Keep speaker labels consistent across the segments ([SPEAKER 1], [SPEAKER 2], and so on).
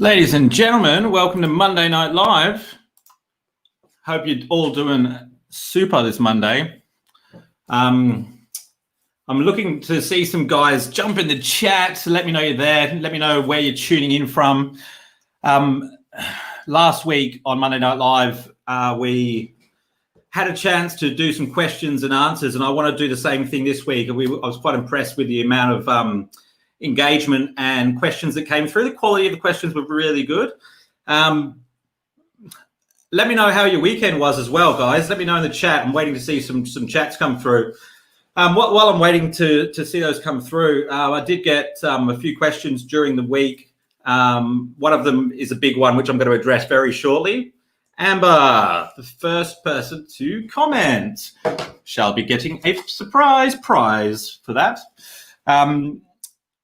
[SPEAKER 1] Ladies and gentlemen, welcome to Monday Night Live. Hope you're all doing super this Monday. I'm looking to see some guys jump in the chat. So let me know you're there. Let me know where you're tuning in from. Last week on Monday Night Live, we had a chance to do some questions and answers, and I want to do the same thing this week. I was quite impressed with the amount of engagement and questions that came through. The quality of the questions were really good. Let me know how your weekend was as well, guys. Let me know in the chat. I'm waiting to see some chats come through. While I'm waiting to see those come through, I did get a few questions during the week. One of them is a big one, which I'm going to address very shortly. Amber, the first person to comment, shall be getting a surprise prize for that.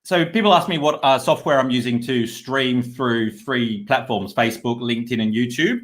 [SPEAKER 1] So people ask me what software I'm using to stream through 3 platforms, Facebook, LinkedIn, and YouTube.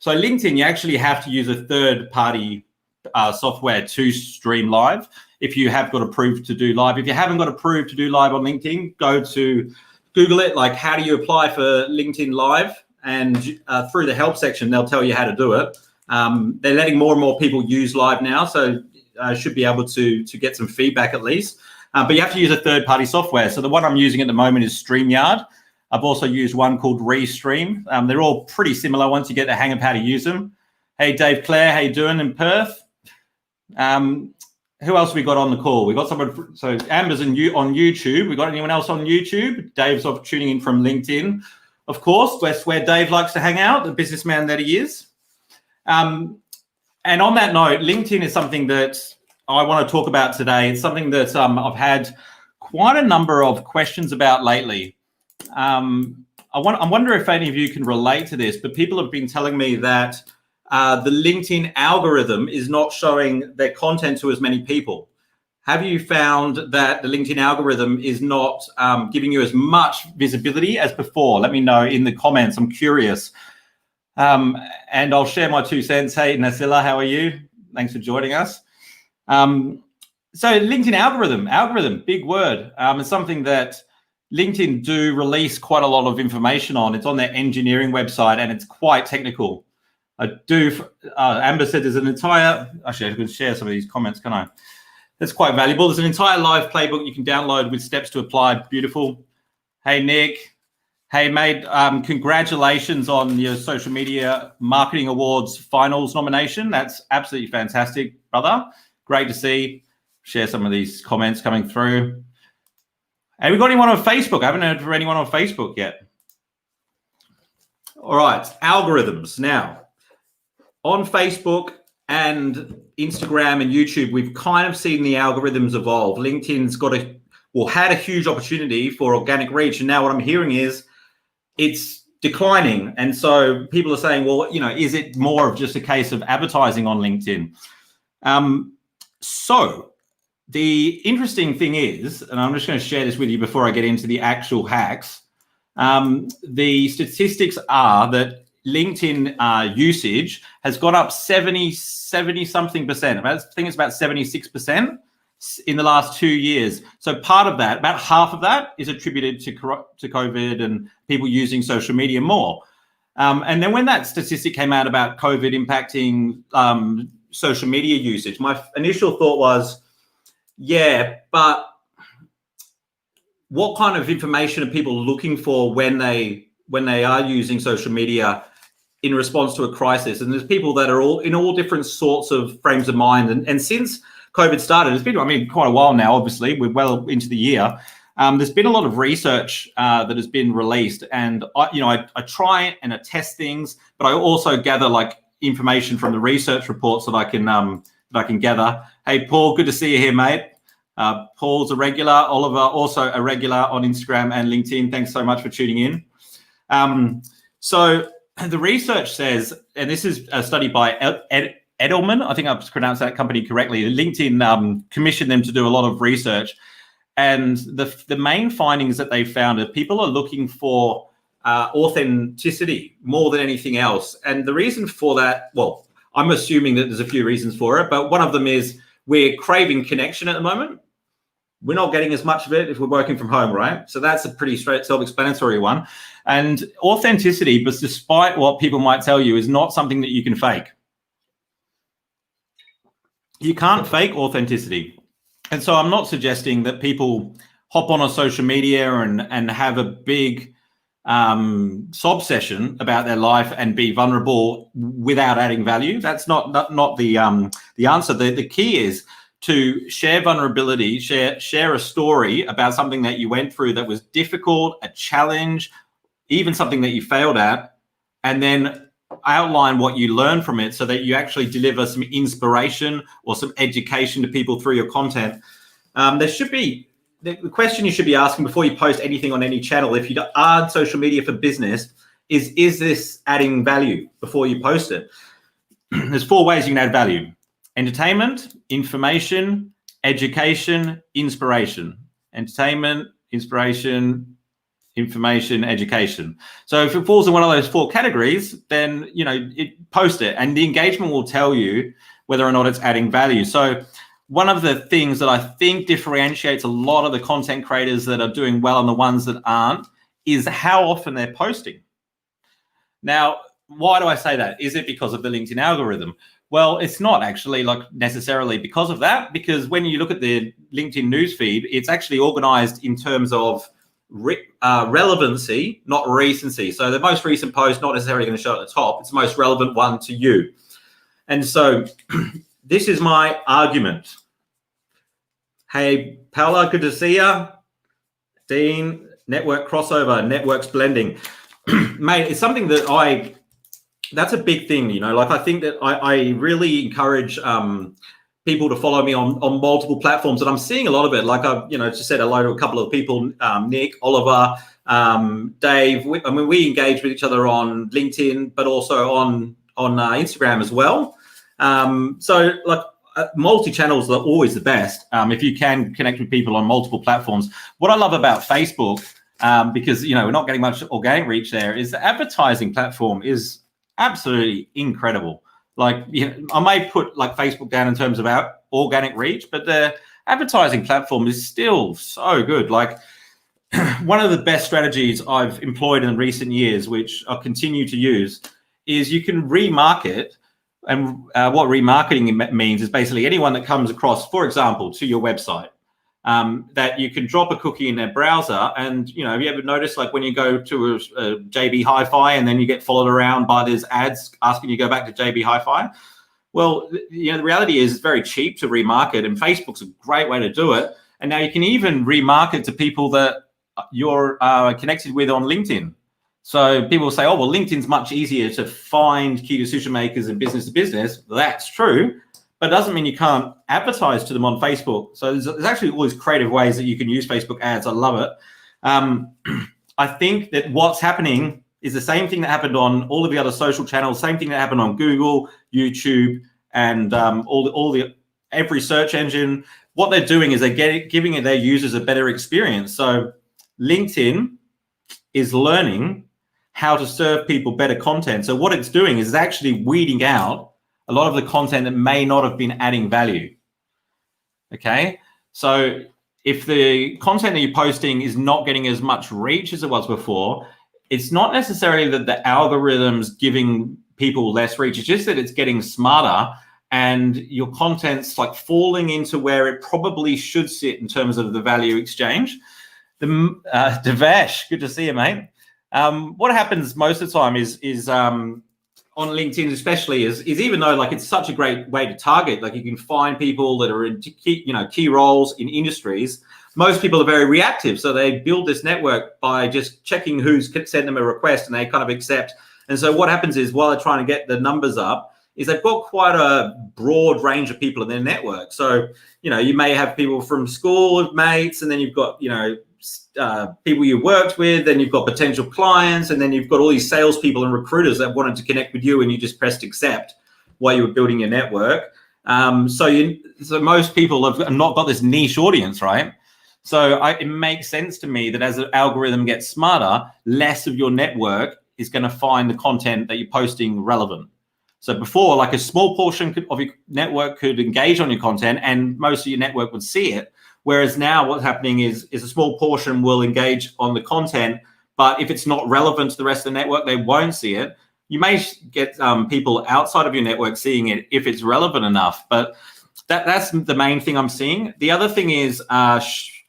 [SPEAKER 1] So LinkedIn, you actually have to use a third-party software to stream live if you have got approved to do live. If you haven't got approved to do live on LinkedIn, go to Google it, like how do you apply for LinkedIn Live? And through the help section, they'll tell you how to do it. They're letting more and more people use live now, so I should be able to get some feedback at least. But you have to use a third-party software. So the one I'm using at the moment is StreamYard. I've also used one called Restream. They're all pretty similar once you get the hang of how to use them. Hey, Dave Clare, how you doing in Perth? Who else have we got on the call? We got someone. So Amber's on YouTube. We got anyone else on YouTube? Dave's off tuning in from LinkedIn. Of course, that's where Dave likes to hang out, the businessman that he is. And on that note, LinkedIn is something that I want to talk about today. It's something that I've had quite a number of questions about lately. I wonder if any of you can relate to this, but people have been telling me that the LinkedIn algorithm is not showing their content to as many people. Have you found that the LinkedIn algorithm is not giving you as much visibility as before? Let me know in the comments. I'm curious. And I'll share my 2 cents. Hey, Nathaniel, how are you? Thanks for joining us. So LinkedIn algorithm, big word. It's something that LinkedIn do release quite a lot of information on. It's on their engineering website and it's quite technical. Amber said there's an entire, actually I can share some of these comments, can I? That's quite valuable. There's an entire live playbook you can download with steps to apply. Beautiful. Hey, Nick. Hey, mate, congratulations on your Social Media Marketing Awards finals nomination. That's absolutely fantastic, brother. Great to see. Share some of these comments coming through. Have we got anyone on Facebook? I haven't heard from anyone on Facebook yet. All right, algorithms. Now, on Facebook and Instagram and YouTube, we've kind of seen the algorithms evolve. LinkedIn's had a huge opportunity for organic reach. And now what I'm hearing is it's declining. And so people are saying, well, is it more of just a case of advertising on LinkedIn? So the interesting thing is, and I'm just going to share this with you before I get into the actual hacks. The statistics are that LinkedIn usage has gone up 70 something percent. I think it's about 76% in the last 2 years. So part of that, about half of that, is attributed to COVID and people using social media more. And then when that statistic came out about COVID impacting social media usage, my initial thought was, yeah, but what kind of information are people looking for when they are using social media in response to a crisis? And there's people that are all in all different sorts of frames of mind. And since COVID started, it's been, quite a while now, obviously, we're well into the year. There's been a lot of research that has been released, and I try and I test things, but I also gather information from the research reports that I can gather. Hey, Paul, good to see you here, mate. Paul's a regular. Oliver, also a regular on Instagram and LinkedIn. Thanks so much for tuning in. So the research says, and this is a study by Edelman, I think I've pronounced that company correctly. LinkedIn commissioned them to do a lot of research. And the main findings that they found are people are looking for authenticity more than anything else. And the reason for that, well, I'm assuming that there's a few reasons for it, but one of them is we're craving connection at the moment. we're not getting as much of it if we're working from home, right? So that's a pretty straight, self-explanatory one. And authenticity, but despite what people might tell you, is not something that you can fake. You can't fake authenticity. And so I'm not suggesting that people hop on a social media and have a big sob session about their life and be vulnerable without adding value. That's not the answer. The key is to share vulnerability, share a story about something that you went through that was difficult, a challenge, even something that you failed at, and then outline what you learned from it so that you actually deliver some inspiration or some education to people through your content. There should be the question you should be asking before you post anything on any channel, if you are social media for business, is this adding value before you post it? There's 4 ways you can add value: entertainment, information, education, inspiration. Entertainment, inspiration, information, education. So if it falls in one of those 4 categories, then post it, and the engagement will tell you whether or not it's adding value. So one of the things that I think differentiates a lot of the content creators that are doing well and the ones that aren't is how often they're posting. Now, why do I say that? Is it because of the LinkedIn algorithm? Well, it's not actually necessarily because of that, because when you look at the LinkedIn newsfeed, it's actually organized in terms of relevancy, not recency. So the most recent post not necessarily going to show at the top. It's the most relevant one to you. And so this is my argument. Hey, Paula, good to see you. Dean, network crossover, networks blending. Mate, it's something that that's a big thing, I think that I really encourage people to follow me on multiple platforms, and I'm seeing a lot of it. Like I've, just said hello to a couple of people, Nick, Oliver, Dave. We engage with each other on LinkedIn, but also on Instagram as well. So multi-channels are always the best if you can connect with people on multiple platforms. What I love about Facebook, because we're not getting much organic reach there, is the advertising platform is absolutely incredible. I may put Facebook down in terms of our organic reach, but the advertising platform is still so good. One of the best strategies I've employed in recent years, which I'll continue to use, is you can remarket. And what remarketing means is basically anyone that comes across, for example, to your website, that you can drop a cookie in their browser. And, have you ever noticed when you go to a JB Hi-Fi and then you get followed around by these ads asking you to go back to JB Hi-Fi? Well, the reality is it's very cheap to remarket, and Facebook's a great way to do it. And now you can even remarket to people that you're connected with on LinkedIn. So people say, oh, well, LinkedIn's much easier to find key decision makers and business to business. That's true, but it doesn't mean you can't advertise to them on Facebook. So there's actually all these creative ways that you can use Facebook ads. I love it. I think that what's happening is the same thing that happened on all of the other social channels, same thing that happened on Google, YouTube, and every search engine. What they're doing is they're giving their users a better experience. So LinkedIn is learning how to serve people better content. So what it's doing is actually weeding out a lot of the content that may not have been adding value. Okay, so if the content that you're posting is not getting as much reach as it was before, it's not necessarily that the algorithm's giving people less reach. It's just that it's getting smarter and your content's falling into where it probably should sit in terms of the value exchange. Devesh, good to see you, mate. What happens most of the time is on LinkedIn especially is even though it's such a great way to target, you can find people that are in key roles in industries. Most people are very reactive, so they build this network by just checking who's sent them a request and they kind of accept. And so what happens is while they're trying to get the numbers up, is they've got quite a broad range of people in their network. So you may have people from school, mates, and then you've got people you worked with, then you've got potential clients, and then you've got all these salespeople and recruiters that wanted to connect with you, and you just pressed accept while you were building your network. So most people have not got this niche audience, right? So it makes sense to me that as the algorithm gets smarter, less of your network is going to find the content that you're posting relevant. So before, a small portion of your network could engage on your content, and most of your network would see it. Whereas now what's happening is a small portion will engage on the content, but if it's not relevant to the rest of the network, they won't see it. You may get people outside of your network seeing it if it's relevant enough, but that's the main thing I'm seeing. The other thing is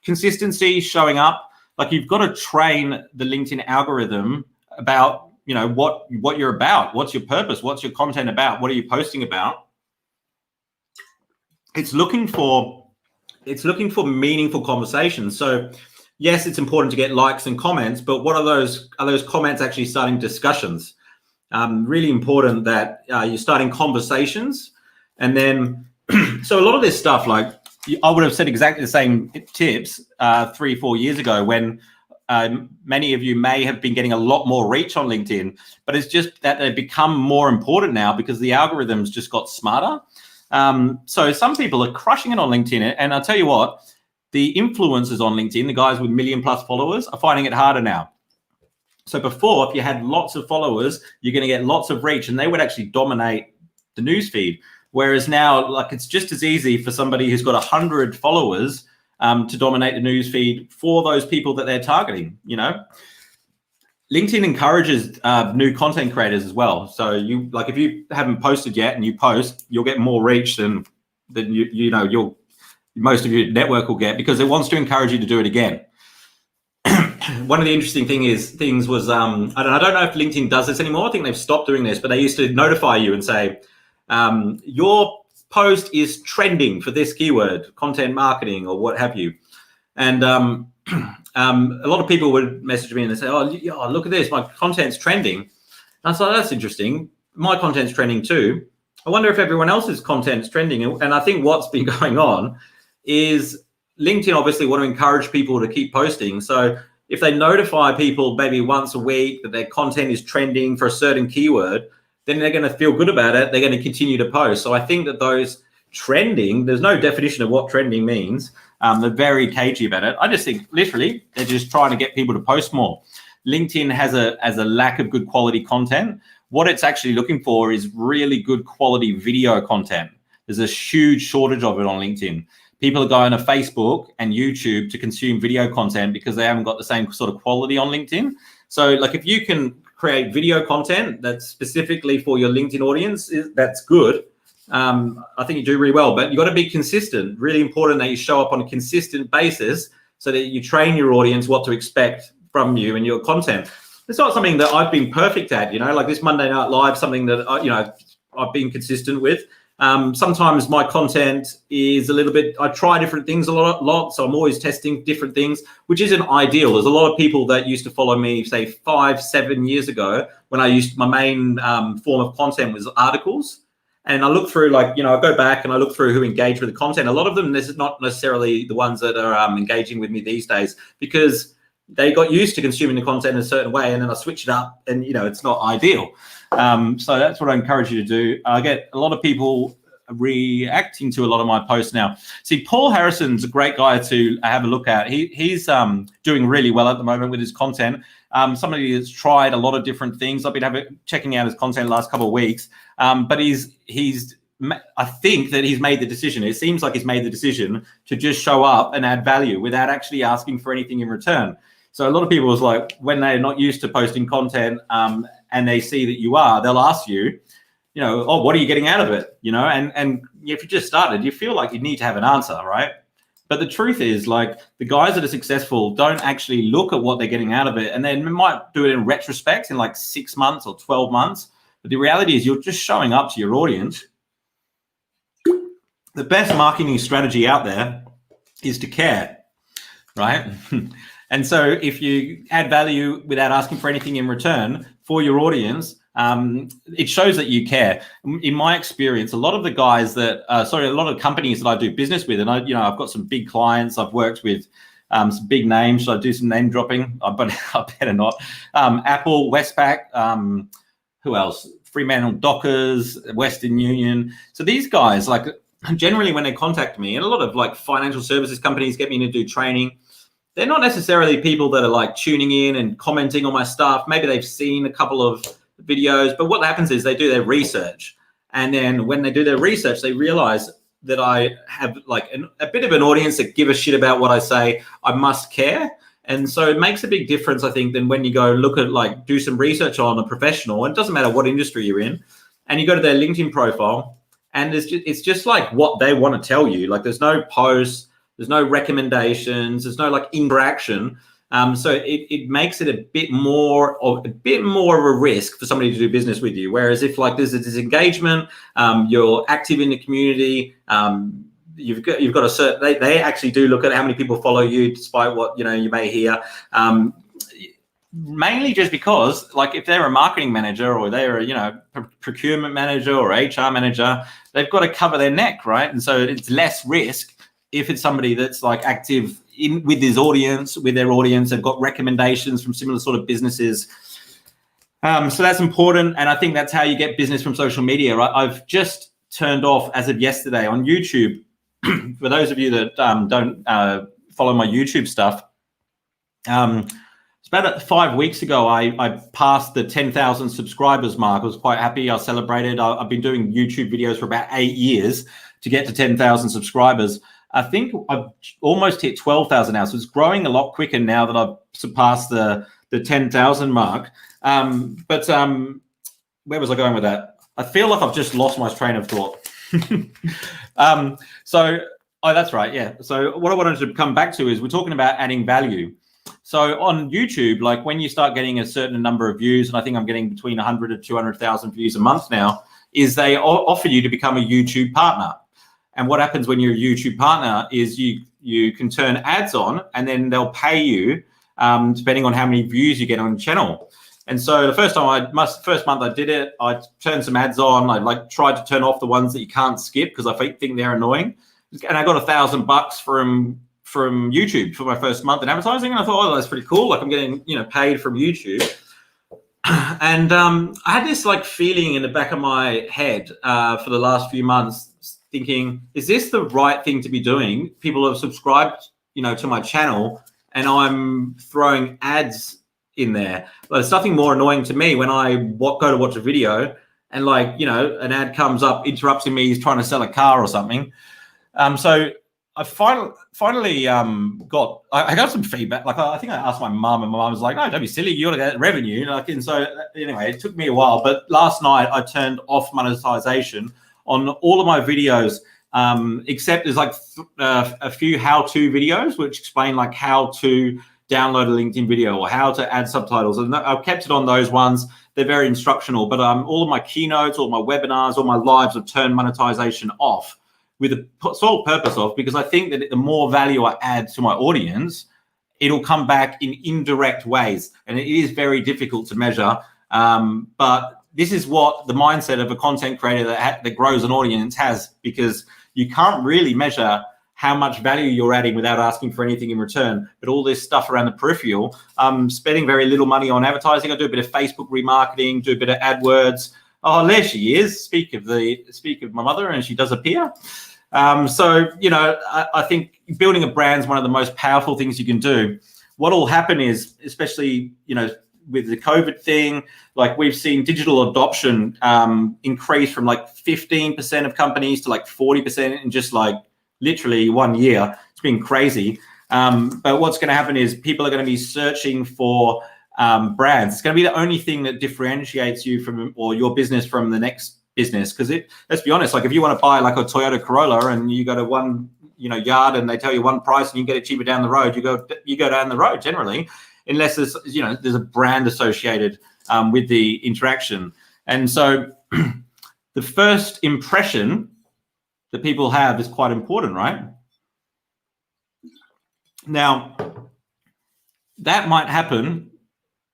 [SPEAKER 1] consistency, showing up. Like, you've got to train the LinkedIn algorithm about, you know, what you're about, what's your purpose, what's your content about, what are you posting about. It's looking for meaningful conversations. So yes, it's important to get likes and comments, but what are those comments actually starting discussions? Really important that you're starting conversations. And then so a lot of this stuff, like, I would have said exactly the same tips 3-4 years ago, when many of you may have been getting a lot more reach on LinkedIn, but it's just that they've become more important now because the algorithms just got smarter. So some people are crushing it on LinkedIn, and I'll tell you what, the influencers on LinkedIn, the guys with 1 million+ followers, are finding it harder now. So before, if you had lots of followers, you're going to get lots of reach, and they would actually dominate the newsfeed. Whereas now, like, it's just as easy for somebody who's got 100 followers to dominate the newsfeed for those people that they're targeting. You know, LinkedIn encourages new content creators as well. So you, like, if you haven't posted yet and you post, you'll get more reach than most of your network will get, because it wants to encourage you to do it again. One of the interesting things was I don't know if LinkedIn does this anymore. I think they've stopped doing this, but they used to notify you and say, your post is trending for this keyword, content marketing or what have you. And a lot of people would message me and they say, oh, look at this, my content's trending. And I thought, that's interesting. My content's trending too. I wonder if everyone else's content's trending. And I think what's been going on is LinkedIn obviously want to encourage people to keep posting. So if they notify people maybe once a week that their content is trending for a certain keyword, then they're going to feel good about it. They're going to continue to post. So I think that those trending, there's no definition of what trending means. They're very cagey about it. I just think literally they're just trying to get people to post more. LinkedIn has a lack of good quality content. What it's actually looking for is really good quality video content. There's a huge shortage of it on LinkedIn. People are going to Facebook and YouTube to consume video content because they haven't got the same sort of quality on LinkedIn. So, like, if you can create video content that's specifically for your LinkedIn audience, that's good. I think you do really well, but you've got to be consistent. Really important that you show up on a consistent basis so that you train your audience what to expect from you and your content. It's not something that I've been perfect at, like this Monday Night Live, something that I've been consistent with. Sometimes my content is a little bit, I try different things a lot. So I'm always testing different things, which isn't ideal. There's a lot of people that used to follow me, say 5-7 years ago, when my main form of content was articles. And I look through, I go back and I look through who engaged with the content. A lot of them, this is not necessarily the ones that are engaging with me these days, because they got used to consuming the content in a certain way, and then I switch it up, and it's not ideal. So that's what I encourage you to do. I get a lot of people reacting to a lot of my posts now. See, Paul Harrison's a great guy to have a look at. He's doing really well at the moment with his content. Somebody that's tried a lot of different things. I've been checking out his content the last couple of weeks, but I think that he's made the decision. It seems like he's made the decision to just show up and add value without actually asking for anything in return. So a lot of people is like, when they're not used to posting content and they see that you are, they'll ask you, oh, what are you getting out of it? And if you just started, you feel like you need to have an answer, right? But the truth is, like, the guys that are successful don't actually look at what they're getting out of it. And they might do it in retrospect in like 6 months or 12 months. But the reality is you're just showing up to your audience. The best marketing strategy out there is to care, right? And so if you add value without asking for anything in return for your audience, it shows that you care. In my experience, a lot of the guys a lot of companies that I do business with, and I've got some big clients. I've worked with some big names. Should I do some name dropping? But I better not. Apple, Westpac, who else? Fremantle Dockers, Western Union. So these guys, like, generally when they contact me, and a lot of like financial services companies get me to do training, they're not necessarily people that are like tuning in and commenting on my stuff. Maybe they've seen a couple of videos, but what happens is they do their research. And then when they do their research, they realize that I have like a bit of an audience that give a shit about what I say, I must care. And so it makes a big difference, I think, than when you go look at like do some research on a professional, and it doesn't matter what industry you're in, and you go to their LinkedIn profile, and it's just like what they want to tell you. Like there's no posts, there's no recommendations, there's no like interaction. So it makes it a bit more of a risk for somebody to do business with you. Whereas if like there's a disengagement, you're active in the community, you've got a certain, they actually do look at how many people follow you, despite what you may hear. Mainly just because, like, if they're a marketing manager or they're a procurement manager or HR manager, they've got to cover their neck, right? And so it's less risk if it's somebody that's like active with their audience, they've got recommendations from similar sort of businesses. So that's important. And I think that's how you get business from social media, right? I've just turned off, as of yesterday, on YouTube. For those of you that don't follow my YouTube stuff, it's about 5 weeks ago, I passed the 10,000 subscribers mark. I was quite happy. I celebrated. I've been doing YouTube videos for about 8 years to get to 10,000 subscribers. I think I've almost hit 12,000 now. So it's growing a lot quicker now that I've surpassed the 10,000 mark. But where was I going with that? I feel like I've just lost my train of thought. That's right. Yeah. So what I wanted to come back to is we're talking about adding value. So on YouTube, like when you start getting a certain number of views, and I think I'm getting between 100 to 200,000 views a month now, is they offer you to become a YouTube partner. And what happens when you're a YouTube partner is you can turn ads on, and then they'll pay you depending on how many views you get on the channel. And so the first month I did it, I turned some ads on. I like tried to turn off the ones that you can't skip because I think they're annoying. And I got $1,000 from YouTube for my first month in advertising. And I thought, oh, that's pretty cool. Like I'm getting, paid from YouTube. And I had this like feeling in the back of my head for the last few months, thinking, is this the right thing to be doing? People have subscribed, to my channel, and I'm throwing ads in there. But it's nothing more annoying to me when I go to watch a video and an ad comes up interrupting me. He's trying to sell a car or something. So I finally I got some feedback. Like I think I asked my mum, and my mum was like, "No, don't be silly. You ought to get revenue." And so anyway, it took me a while. But last night I turned off monetization on all of my videos, except there's like a few how-to videos which explain like how to download a LinkedIn video or how to add subtitles. And I've kept it on those ones. They're very instructional. But all of my keynotes, all my webinars, all my lives have turned monetization off, with the sole purpose of, because I think that the more value I add to my audience, it'll come back in indirect ways. And it is very difficult to measure. But this is what the mindset of a content creator that grows an audience has, because you can't really measure how much value you're adding without asking for anything in return. But all this stuff around the peripheral, I'm spending very little money on advertising. I do a bit of Facebook remarketing, do a bit of AdWords. Oh, there she is. Speak of my mother, and she does appear. I think building a brand is one of the most powerful things you can do. What will happen is, especially, with the COVID thing, like we've seen digital adoption increase from like 15% of companies to like 40% in just like literally 1 year. It's been crazy. But what's going to happen is people are going to be searching for brands. It's going to be the only thing that differentiates you from, or your business from, the next business. Because let's be honest, like if you want to buy like a Toyota Corolla and you go to one yard and they tell you one price and you get it cheaper down the road, you go down the road generally, unless there's there's a brand associated with the interaction. And so the first impression that people have is quite important, right? Now that might happen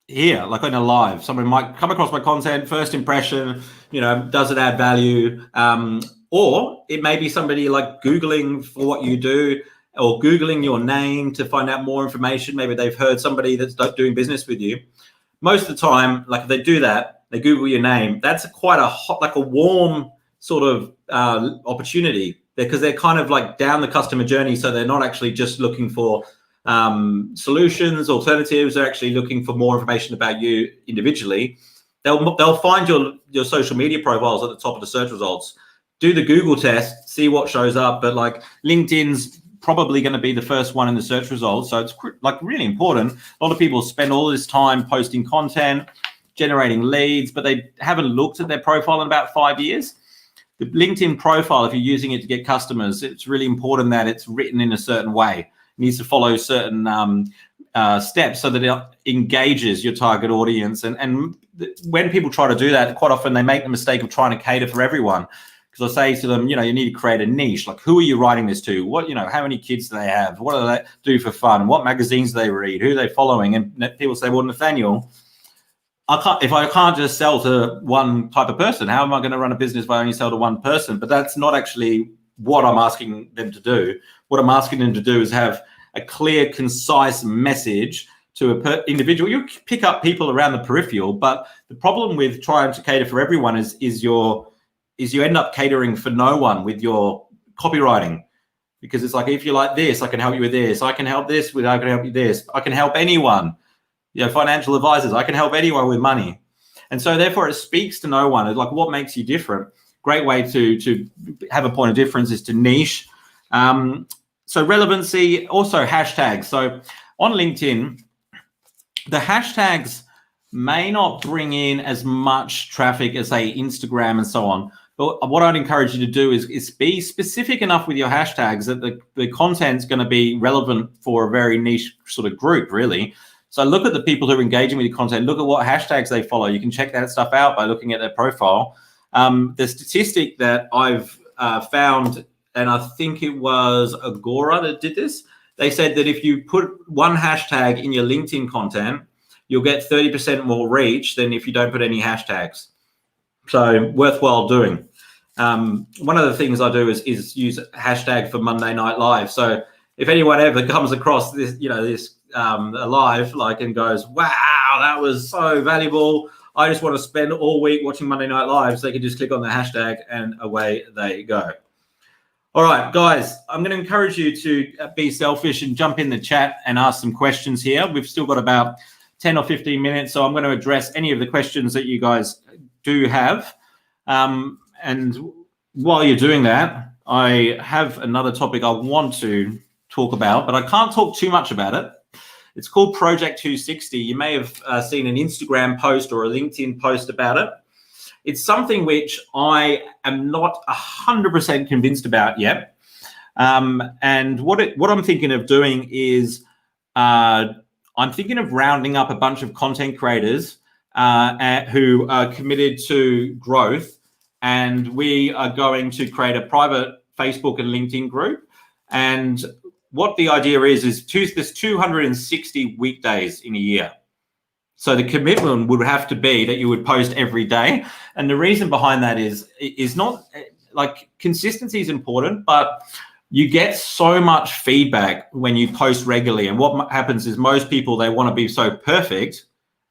[SPEAKER 1] here, like in a live. Someone might come across my content, first impression, does it add value? Or it may be somebody like Googling for what you do, or Googling your name to find out more information. Maybe they've heard somebody that's doing business with you. Most of the time, like if they do that, they Google your name, that's quite a hot, like a warm sort of opportunity, because they're kind of like down the customer journey. So they're not actually just looking for solutions, alternatives. They're actually looking for more information about you individually. They'll find your social media profiles at the top of the search results. do the Google test, see what shows up. But like LinkedIn's probably going to be the first one in the search results. So it's like really important. A lot of people spend all this time posting content, generating leads, but they haven't looked at their profile in about 5 years. The LinkedIn profile, if you're using it to get customers, it's really important that it's written in a certain way. It needs to follow certain steps so that it engages your target audience. And when people try to do that, quite often they make the mistake of trying to cater for everyone. Because I say to them, you know, you need to create a niche. Like, who are you writing this to? What, you know, how many kids do they have? What do they do for fun? What magazines do they read? Who are they following? And people say, well, Nathaniel, if I can't just sell to one type of person, how am I going to run a business if I only sell to one person? But that's not actually what I'm asking them to do. What I'm asking them to do is have a clear, concise message to an individual. You pick up people around the peripheral, but the problem with trying to cater for everyone is you end up catering for no one with your copywriting. Because it's like, if you like this, I can help you with this. I can help this with, I can help you this. I can help anyone. You know, financial advisors, I can help anyone with money. And so therefore it speaks to no one. It's like, what makes you different? Great way to have a point of difference is to niche. So relevancy, also hashtags. So on LinkedIn, the hashtags may not bring in as much traffic as, say, Instagram and so on. But what I'd encourage you to do is be specific enough with your hashtags that the content's going to be relevant for a very niche sort of group, really. So look at the people who are engaging with your content. Look at what hashtags they follow. You can check that stuff out by looking at their profile. The statistic that I've found, and I think it was Agora that did this, they said that if you put one hashtag in your LinkedIn content, you'll get 30% more reach than if you don't put any hashtags. So worthwhile doing. One of the things I do is use a hashtag for Monday Night Live. So if anyone ever comes across this, you know, this live, like, and goes, wow, that was so valuable, I just want to spend all week watching Monday Night Live, so they can just click on the hashtag and away they go. All right, guys, I'm going to encourage you to be selfish and jump in the chat and ask some questions here. We've still got about 10 or 15 minutes, so I'm going to address any of the questions that you guys do have. And while you're doing that, I have another topic I want to talk about, but I can't talk too much about it. It's called Project 260. You may have seen an Instagram post or a LinkedIn post about it. It's something which I am not 100% convinced about yet. And what I'm thinking of doing is I'm thinking of rounding up a bunch of content creators who are committed to growth, and we are going to create a private Facebook and LinkedIn group. And what the idea is there's 260 weekdays in a year. So the commitment would have to be that you would post every day. And the reason behind that is not like, consistency is important, but you get so much feedback when you post regularly. And what happens is most people, they want to be so perfect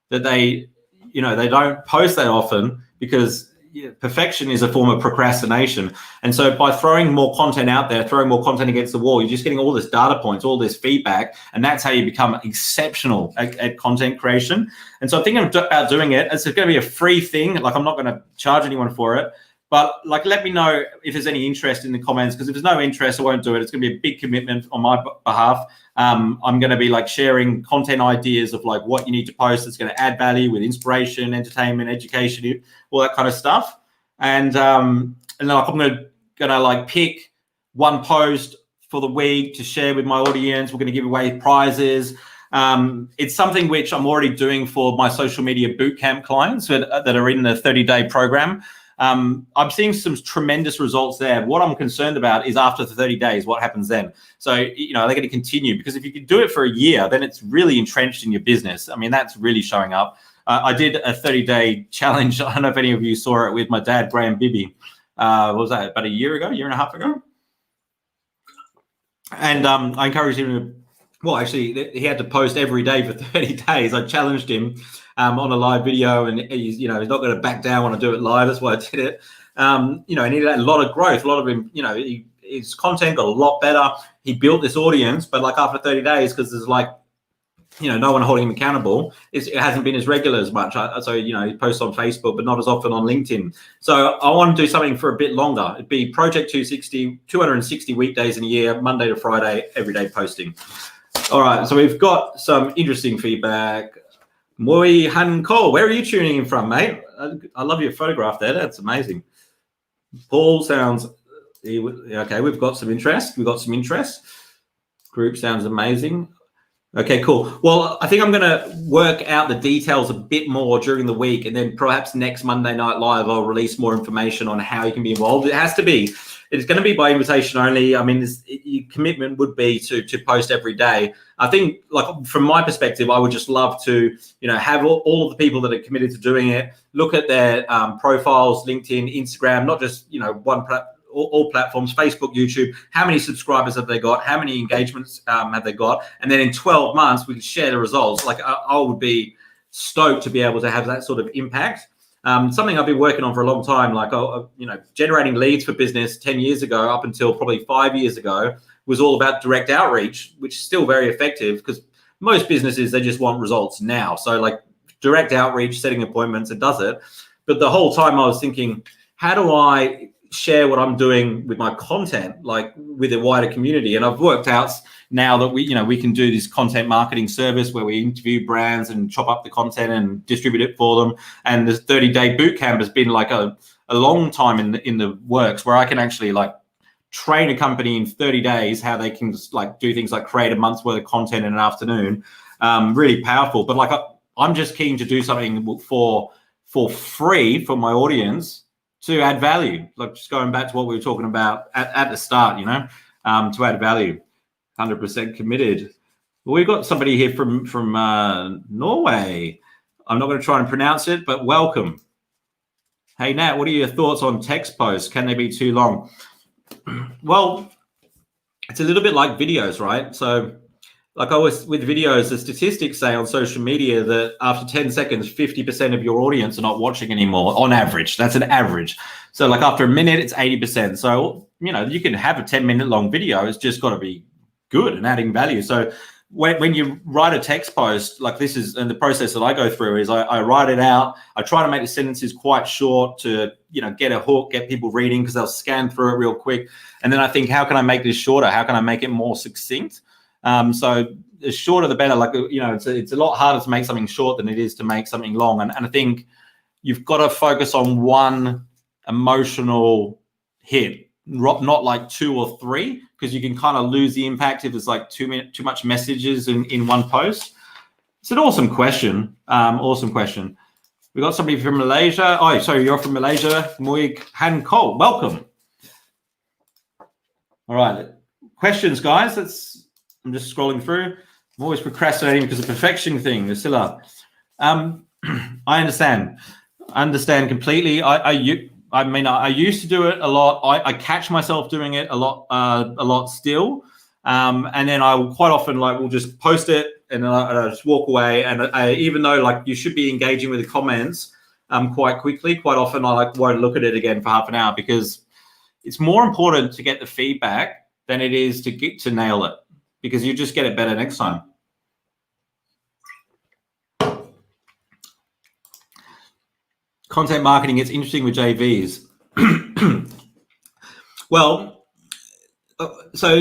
[SPEAKER 1] that they don't post that often, because perfection is a form of procrastination. And so by throwing more content out there, throwing more content against the wall, you're just getting all this data points, all this feedback, and that's how you become exceptional at content creation. And so I'm thinking about doing it. It's going to be a free thing. Like, I'm not going to charge anyone for it, but like, let me know if there's any interest in the comments, because if there's no interest, I won't do it. It's going to be a big commitment on my behalf. I'm going to be like sharing content ideas of like what you need to post that's going to add value with inspiration, entertainment, education, all that kind of stuff. And then like, I'm going to like pick one post for the week to share with my audience. We're going to give away prizes. It's something which I'm already doing for my social media bootcamp clients that are in the 30-day program. I'm seeing some tremendous results there. What I'm concerned about is after the 30 days, what happens then? So, you know, are they going to continue? Because if you can do it for a year, then it's really entrenched in your business. I mean, that's really showing up. I did a 30-day challenge. I don't know if any of you saw it with my dad, Bibby. What was that, about a year and a half ago? And I encouraged him to, well, actually, he had to post every day for 30 days. I challenged him on a live video, and he's not going to back down when I do it live. That's why I did it. And he had a lot of growth, a lot of him, his content got a lot better. He built this audience, but like after 30 days, because there's like no one holding him accountable. It hasn't been as regular as much. So, he posts on Facebook, but not as often on LinkedIn. So I want to do something for a bit longer. It'd be Project 260 weekdays in a year, Monday to Friday, everyday posting. All right. So we've got some interesting feedback. Moi Han Cole, where are you tuning in from, mate? I love your photograph there. That's amazing. Paul sounds okay. We've got some interest. Group sounds amazing. Okay, cool. Well, I think I'm going to work out the details a bit more during the week, and then perhaps next Monday Night Live, I'll release more information on how you can be involved. It's going to be by invitation only. I mean, your commitment would be to post every day. I think, like, from my perspective, I would just love to, have all of the people that are committed to doing it, look at their profiles, LinkedIn, Instagram, not just, all platforms, Facebook, YouTube, how many subscribers have they got, how many engagements have they got, and then in 12 months we can share the results. Like, I would be stoked to be able to have that sort of impact. Something I've been working on for a long time, like, generating leads for business 10 years ago up until probably 5 years ago was all about direct outreach, which is still very effective because most businesses, they just want results now. So like direct outreach, setting appointments, it does it. But the whole time I was thinking, how do I share what I'm doing with my content, like with a wider community? And I've worked out now that we can do this content marketing service where we interview brands and chop up the content and distribute it for them. And this 30-day boot camp has been like a long time in the works, where I can actually like train a company in 30 days how they can just like do things like create a month's worth of content in an afternoon. Really powerful. But like I'm just keen to do something for free for my audience to add value. Like, just going back to what we were talking about at the start, to add value. 100% committed. Well, we've got somebody here from Norway. I'm not going to try and pronounce it, but welcome. Hey, Nat, what are your thoughts on text posts? Can they be too long? Well, it's a little bit like videos, right? So like always with videos, the statistics say on social media that after 10 seconds, 50% of your audience are not watching anymore on average. That's an average. So like after a minute, it's 80%. So, you can have a 10-minute long video. It's just got to be good and adding value. So when you write a text post, like this is, and the process that I go through is I write it out. I try to make the sentences quite short to, get a hook, get people reading because they'll scan through it real quick. And then I think, how can I make this shorter? How can I make it more succinct? So the shorter, the better. Like, it's a lot harder to make something short than it is to make something long. And I think you've got to focus on one emotional hit, not like two or three, because you can kind of lose the impact if there's like too much messages in one post. It's an awesome question. Awesome question. We got somebody from Malaysia. Oh, sorry, you're from Malaysia. Moi Han Cole, welcome. All right, questions, guys. I'm just scrolling through. I'm always procrastinating because of the perfection thing, Lucilla. I understand completely. I used to do it a lot. I catch myself doing it a lot still. And then I will quite often will just post it and then I just walk away. And even though like you should be engaging with the comments quite quickly, quite often I won't look at it again for half an hour, because it's more important to get the feedback than it is to get to nail it, because you just get it better next time. Content marketing, it's interesting with JVs. Well, so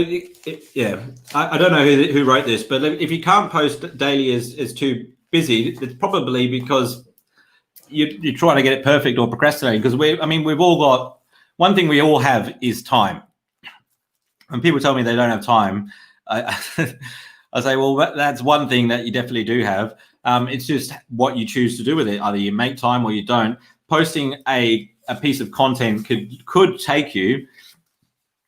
[SPEAKER 1] yeah, I don't know who wrote this, but if you can't post daily is too busy, it's probably because you're trying to get it perfect or procrastinating. Because we've all got, one thing we all have is time. When people tell me they don't have time, I say, well, that's one thing that you definitely do have. It's just what you choose to do with it. Either you make time or you don't. Posting a piece of content could take you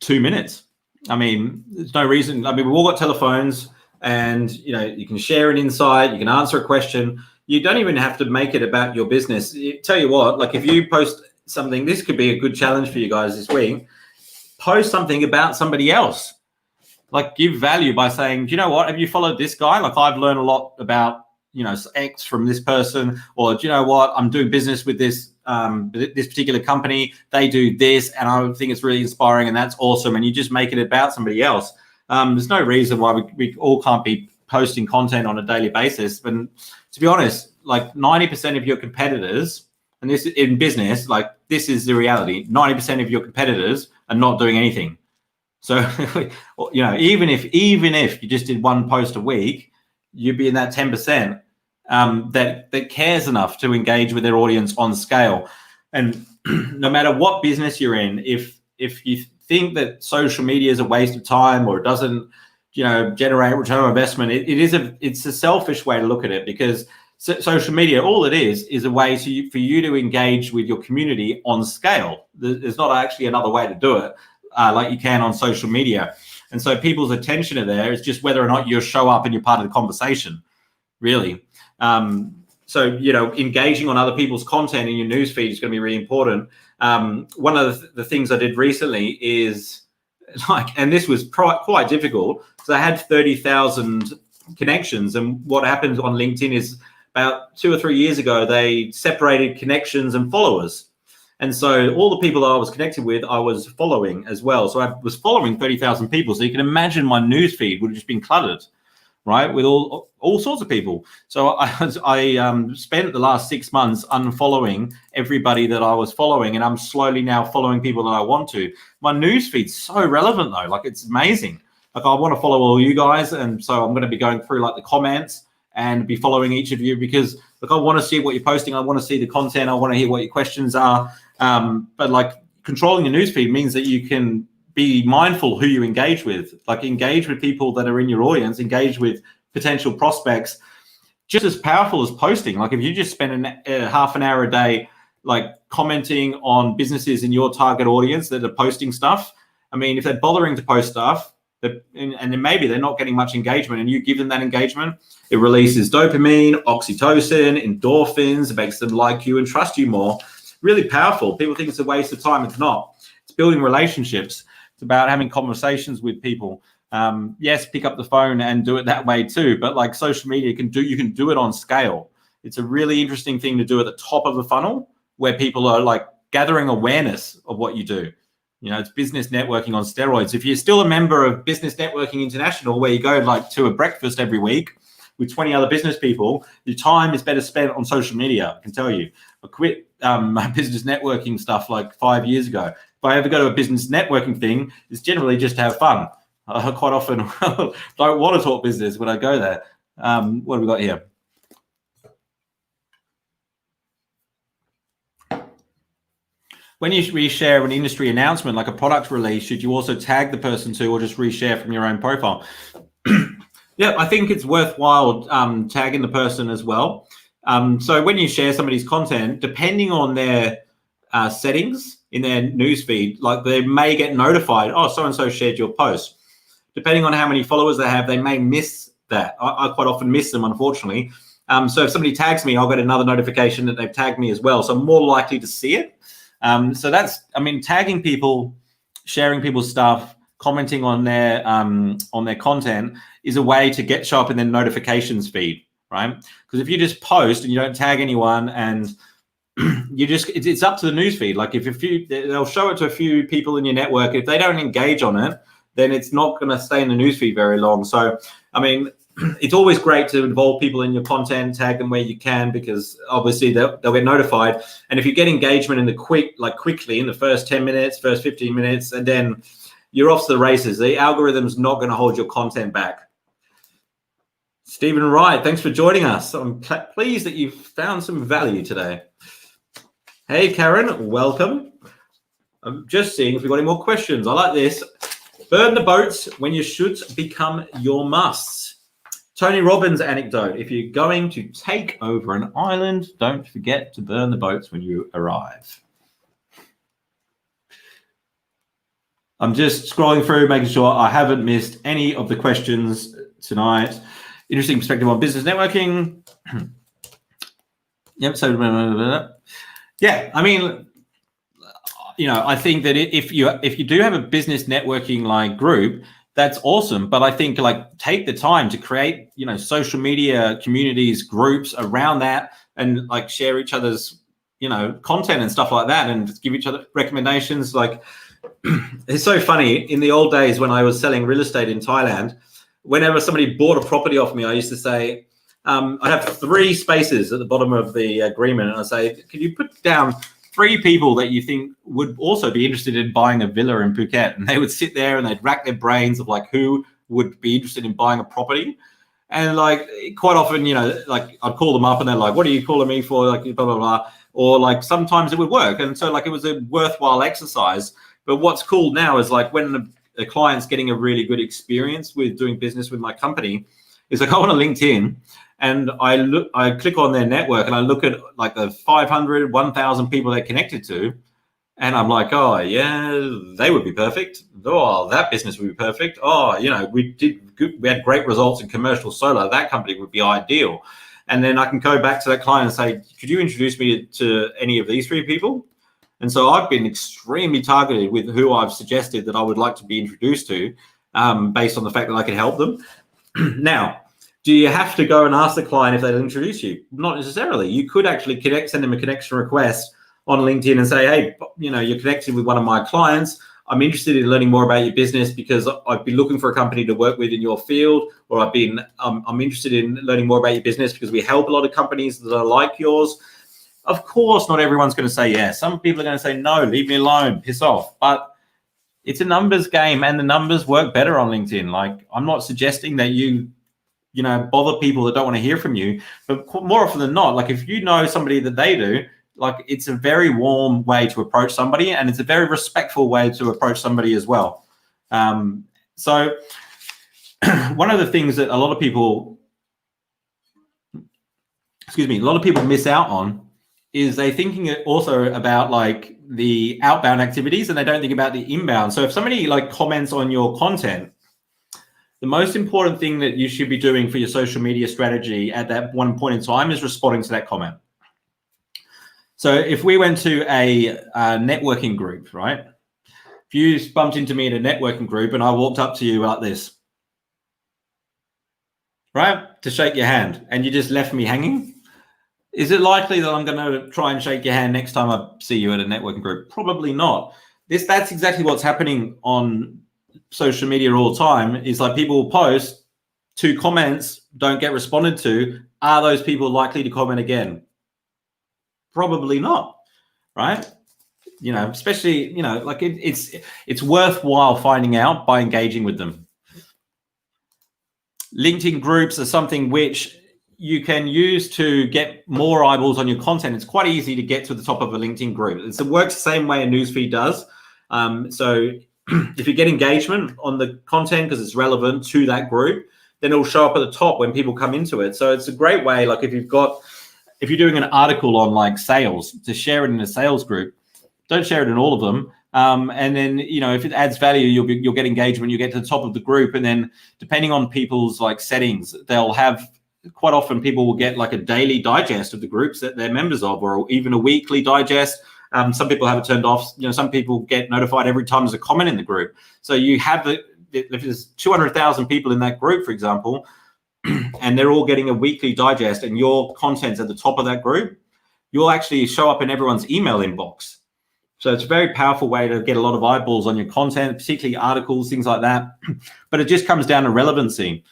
[SPEAKER 1] 2 minutes. There's no reason. We've all got telephones, and you can share an insight, you can answer a question. You don't even have to make it about your business. Tell you what, like if you post something, this could be a good challenge for you guys this week. Post something about somebody else. Like, give value by saying, do you know what? Have you followed this guy? Like, I've learned a lot about, X from this person, or do you know what? I'm doing business with this particular company. They do this, and I think it's really inspiring, and that's awesome. And you just make it about somebody else. There's no reason why we all can't be posting content on a daily basis. But to be honest, like 90% of your competitors, and this in business, like this is the reality, 90% of your competitors are not doing anything. So, you know, even if you just did one post a week, you'd be in that 10% that cares enough to engage with their audience on scale. And no matter what business you're in, if you think that social media is a waste of time or it doesn't, you know, generate return on investment, it's a selfish way to look at it, because social media, all it is a way for you to engage with your community on scale. There's not actually another way to do it like you can on social media. And so people's attention are there. It's just whether or not you show up and you're part of the conversation, really. So, you know, engaging on other people's content in your newsfeed is going to be really important. One of the things I did recently is and this was quite difficult, because I had 30,000 connections. And what happened on LinkedIn is about 2 or 3 years ago, they separated connections and followers. And so all the people that I was connected with, I was following as well. So I was following 30,000 people. So you can imagine my newsfeed would have just been cluttered, right, with all sorts of people. So I spent the last 6 months unfollowing everybody that I was following, and I'm slowly now following people that I want to. My newsfeed's so relevant though, like it's amazing. Like I want to follow all you guys, and so I'm going to be going through like the comments and be following each of you, because look, I want to see what you're posting. I want to see the content. I want to hear what your questions are. But like controlling your newsfeed means that you can be mindful who you engage with, like engage with people that are in your audience, engage with potential prospects, just as powerful as posting. Like if you just spend half an hour a day, like commenting on businesses in your target audience that are posting stuff. I mean, if they're bothering to post stuff, and then maybe they're not getting much engagement, and you give them that engagement, it releases dopamine, oxytocin, endorphins, it makes them like you and trust you more. Really powerful. People think it's a waste of time. It's not. It's building relationships. It's about having conversations with people. Yes, pick up the phone and do it that way too. But like social media, you can do it on scale. It's a really interesting thing to do at the top of the funnel, where people are like gathering awareness of what you do. You know, it's business networking on steroids. If you're still a member of Business Networking International, where you go like to a breakfast every week with 20 other business people, your time is better spent on social media, I can tell you. I quit my business networking stuff like 5 years ago. If I ever go to a business networking thing, it's generally just to have fun. I quite often don't want to talk business when I go there. What have we got here? When you reshare an industry announcement, like a product release, should you also tag the person to, or just reshare from your own profile? Yeah, I think it's worthwhile tagging the person as well. So when you share somebody's content, depending on their settings in their newsfeed, like they may get notified, oh, so-and-so shared your post. Depending on how many followers they have, they may miss that. I quite often miss them, unfortunately. So if somebody tags me, I'll get another notification that they've tagged me as well. So I'm more likely to see it. So that's, I mean, tagging people, sharing people's stuff, commenting on their content is a way to show up in their notifications feed, right? Because if you just post and you don't tag anyone, and you just, it's up to the newsfeed. Like they'll show it to a few people in your network. If they don't engage on it, then it's not going to stay in the newsfeed very long. So, I mean, it's always great to involve people in your content, tag them where you can, because obviously they'll get notified. And if you get engagement in the quickly in the first 10 minutes, first 15 minutes, and then you're off to the races. The algorithm's not going to hold your content back. Stephen Wright, thanks for joining us. I'm pleased that you've found some value today. Hey, Karen, welcome. I'm just seeing if we've got any more questions. I like this. Burn the boats when your shoulds become your musts. Tony Robbins anecdote. If you're going to take over an island, don't forget to burn the boats when you arrive. I'm just scrolling through, making sure I haven't missed any of the questions tonight. Interesting perspective on business networking. Yep. So, yeah, I mean, you know, I think that if you do have a business networking like group, that's awesome. But I think like take the time to create, you know, social media communities, groups around that, and like share each other's, you know, content and stuff like that, and give each other recommendations. Like, it's so funny. In the old days when I was selling real estate in Thailand, whenever somebody bought a property off me, I used to say, I'd have 3 spaces at the bottom of the agreement. And I'd say, can you put down 3 people that you think would also be interested in buying a villa in Phuket? And they would sit there and they'd rack their brains of like who would be interested in buying a property. And like quite often, you know, like I'd call them up and they're like, what are you calling me for? Like blah, blah, blah. Or like sometimes it would work. And so like it was a worthwhile exercise. But what's cool now is like when the client's getting a really good experience with doing business with my company, is like I go on LinkedIn and I click on their network and I look at like the 500, 1,000 people they're connected to. And I'm like, oh, yeah, they would be perfect. Oh, that business would be perfect. Oh, you know, we had great results in commercial solar. That company would be ideal. And then I can go back to that client and say, could you introduce me to any of these 3 people? And so I've been extremely targeted with who I've suggested that I would like to be introduced to based on the fact that I can help them. Now, do you have to go and ask the client if they'll introduce you? Not necessarily. You could actually send them a connection request on LinkedIn and say, hey, you know, you're connected with one of my clients. I'm interested in learning more about your business because I've been looking for a company to work with in your field, or I'm interested in learning more about your business because we help a lot of companies that are like yours. Of course, not everyone's going to say yes. Some people are going to say, no, leave me alone, piss off. But it's a numbers game and the numbers work better on LinkedIn. Like I'm not suggesting that you know, bother people that don't want to hear from you, but more often than not, like if you know somebody that they do, like it's a very warm way to approach somebody and it's a very respectful way to approach somebody as well. So one of the things that a lot of people miss out on is they thinking also about like the outbound activities and they don't think about the inbound. So if somebody like comments on your content, the most important thing that you should be doing for your social media strategy at that one point in time is responding to that comment. So if we went to a networking group, right? If you bumped into me in a networking group and I walked up to you like this, right, to shake your hand, and you just left me hanging, is it likely that I'm going to try and shake your hand next time I see you at a networking group? Probably not. That's exactly what's happening on social media all the time. Is like people will post 2 comments, don't get responded to. Are those people likely to comment again? Probably not, right? You know, especially, you know, like it's worthwhile finding out by engaging with them. LinkedIn groups are something which you can use to get more eyeballs on your content. It's quite easy to get to the top of a LinkedIn group. It works the same way a newsfeed does. So if you get engagement on the content because it's relevant to that group, then it'll show up at the top when people come into it. So it's a great way, like if you're doing an article on like sales, to share it in a sales group. Don't share it in all of them. And then, you know, if it adds value, you'll get engagement, you get to the top of the group. And then depending on people's like settings, they'll have, quite often people will get like a daily digest of the groups that they're members of, or even a weekly digest. Some people have it turned off. You know, some people get notified every time there's a comment in the group. So you have if there's 200,000 people in that group, for example, and they're all getting a weekly digest and your content's at the top of that group, you'll actually show up in everyone's email inbox. So it's a very powerful way to get a lot of eyeballs on your content, particularly articles, things like that. But it just comes down to relevancy.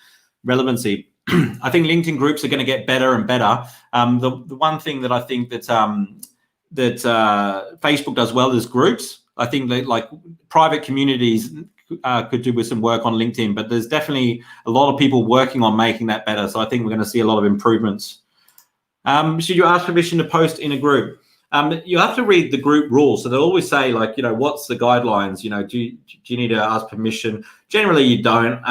[SPEAKER 1] I think LinkedIn groups are going to get better and better. The one thing that I think that Facebook does well is groups. I think that like private communities could do with some work on LinkedIn, but there's definitely a lot of people working on making that better. So I think we're going to see a lot of improvements. Should you ask permission to post in a group? You have to read the group rules. So they'll always say like, you know, what's the guidelines? You know, do you need to ask permission? Generally you don't.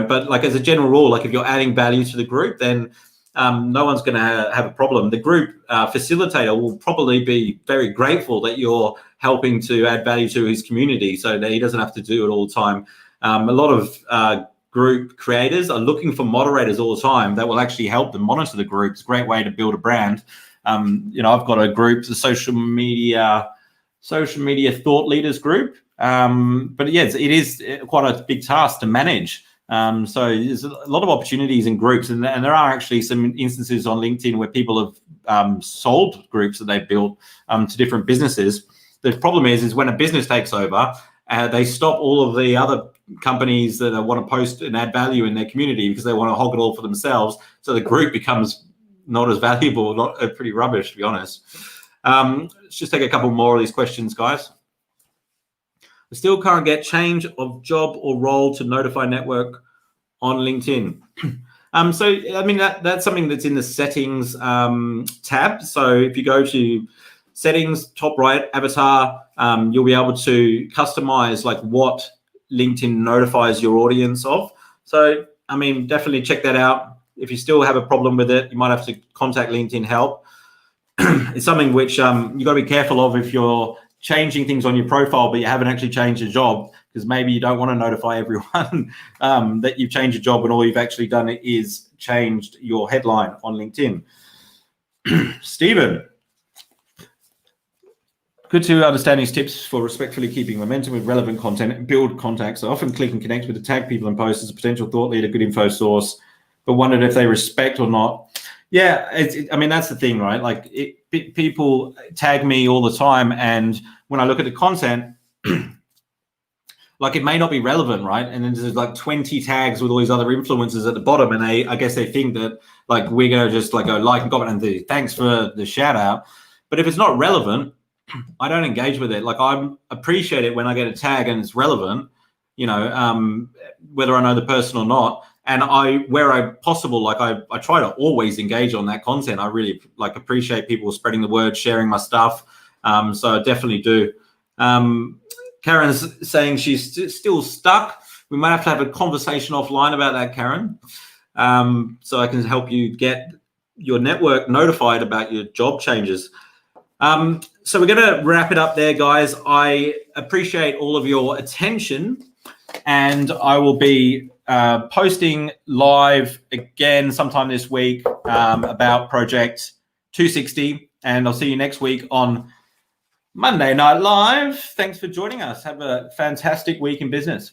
[SPEAKER 1] But like as a general rule, like if you're adding value to the group, then no one's going to have a problem. The group facilitator will probably be very grateful that you're helping to add value to his community so that he doesn't have to do it all the time. A lot of group creators are looking for moderators all the time that will actually help them monitor the group. It's a great way to build a brand. You know, I've got a group, the social media thought leaders group. But yes, it is quite a big task to manage. So there's a lot of opportunities in groups, and there are actually some instances on LinkedIn where people have sold groups that they've built to different businesses. The problem is when a business takes over, they stop all of the other companies that want to post and add value in their community because they want to hog it all for themselves. So the group becomes not as valuable, pretty rubbish, to be honest. Let's just take a couple more of these questions, guys. I still can't get change of job or role to notify network on LinkedIn. So, I mean, that's something that's in the settings tab. So if you go to settings, top right, avatar, you'll be able to customize like what LinkedIn notifies your audience of. So, I mean, definitely check that out. If you still have a problem with it, you might have to contact LinkedIn help. It's something which you got to be careful of if you're changing things on your profile, but you haven't actually changed your job, because maybe you don't want to notify everyone that you've changed your job when all you've actually done is changed your headline on LinkedIn. Stephen, good to understand these tips for respectfully keeping momentum with relevant content and build contacts. I often click and connect with the tag people and post as a potential thought leader, good info source, but wondered if they respect or not. Yeah, I mean, that's the thing, right? Like people tag me all the time, and when I look at the content, like it may not be relevant, right? And then there's like 20 tags with all these other influencers at the bottom, and I guess they think that like we're gonna just like go like and comment and thanks for the shout out. But if it's not relevant, I don't engage with it. Like I appreciate it when I get a tag and it's relevant, you know, whether I know the person or not. And where possible, like I try to always engage on that content. I really like appreciate people spreading the word, sharing my stuff. So I definitely do. Karen's saying she's still stuck. We might have to have a conversation offline about that, Karen. So I can help you get your network notified about your job changes. So we're going to wrap it up there, guys. I appreciate all of your attention, and I will be posting live again sometime this week about Project 260, and I'll see you next week on Monday Night Live. Thanks for joining us. Have a fantastic week in business.